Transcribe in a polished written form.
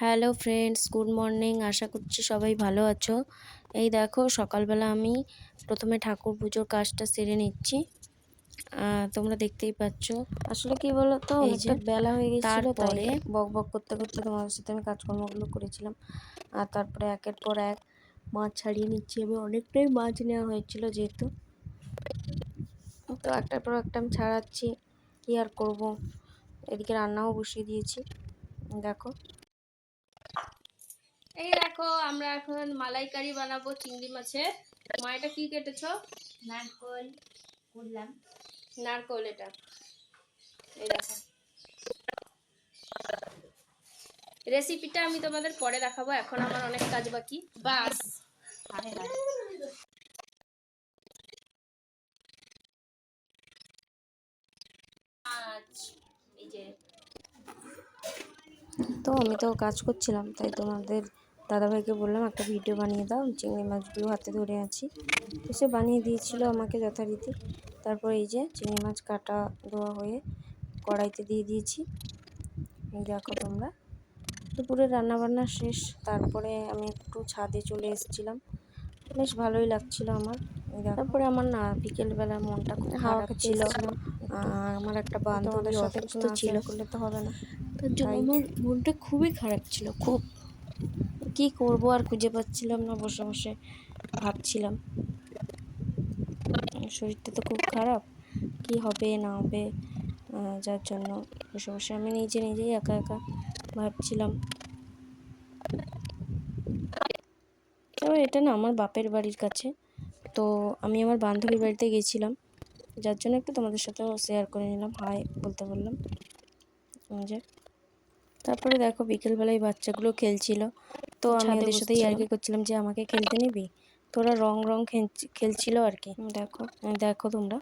Hello friends, good morning. আশা করছি সবাই ভালো আছো। এই দেখো সকালবেলা আমি প্রথমে ঠাকুর পুজোর কাজটা সেরে নিচ্ছি। তোমরা দেখতেই পাচ্ছ। আসলে কি বলো তো, অনেকটা বেলা হয়ে গেছিলো, তাই বক বক করতে করতে তোমাদের সাথে আমি কাজকর্মগুলো করেছিলাম। আর তারপরে একের পর এক মাছ ছাড়িয়ে নিচ্ছি। আমি অনেকটাই মাছ নেওয়া হয়েছিল যেহেতু, তো একটার পর একটা আমি ছাড়াচ্ছি। কি আর করব, এদিকে রান্নাও বসিয়ে দিয়েছি। দেখো, এই দেখো আমরা এখন মালাইকারি বানাবো চিংড়ি মাছের। মা এটা কি কেটেছো? নারকোল কুটলাম। নারকোল। এটা এই দেখো, রেসিপিটা আমি তোমাদের পরে দেখাবো, এখন আমার অনেক কাজ বাকি। বাস আরে না, মাছ এই যে তো আমি তো কাজ করছিলাম, তাই তোমাদের দাদাভাইকে বললাম একটা ভিডিও বানিয়ে দাও, চিংড়ি মাছগুলো হাতে ধরে আছি। তো সে বানিয়ে দিয়েছিল আমাকে যথারীতি। তারপর এই যে চিংড়ি মাছ কাটা ধোয়া হয়ে কড়াইতে দিয়ে দিয়েছি। এই দেখো তোমরা, দুপুরে রান্নাবান্না শেষ। তারপরে আমি একটু ছাদে চলে এসেছিলাম, বেশ ভালোই লাগছিল আমার। তারপরে আমার না বিকেলবেলা মনটা খুব খারাপ ছিল। আর আমার একটা বান্ধবী অসুস্থ ছিল, করলে তো হবে না, তার জন্য আমার মনটা খুবই খারাপ ছিল। খুব কি করব আর খুঁজে পাচ্ছিলাম না, বসে বসে ভাবছিলাম শরীরটা তো খুব খারাপ, কি হবে না হবে। যার জন্য বসে বসে আমি নিজেই একা একা ভাবছিলাম। তারপর এটা না আমার বাপের বাড়ির কাছে, তো আমি আমার বান্ধবীর বাড়িতে গেছিলাম, যার জন্য একটু তোমাদের সাথেও শেয়ার করে নিলাম, হাই বলতে বললাম যে। তারপরে দেখো বিকেলবেলায় বাচ্চাগুলো খেলছিল, তো আমি ওদের সাথে ইয়ার্কি করছিলাম যে আমাকে খেলতে নিবি। তোরা রং খেলছিল আর কি। দেখো তোমরা,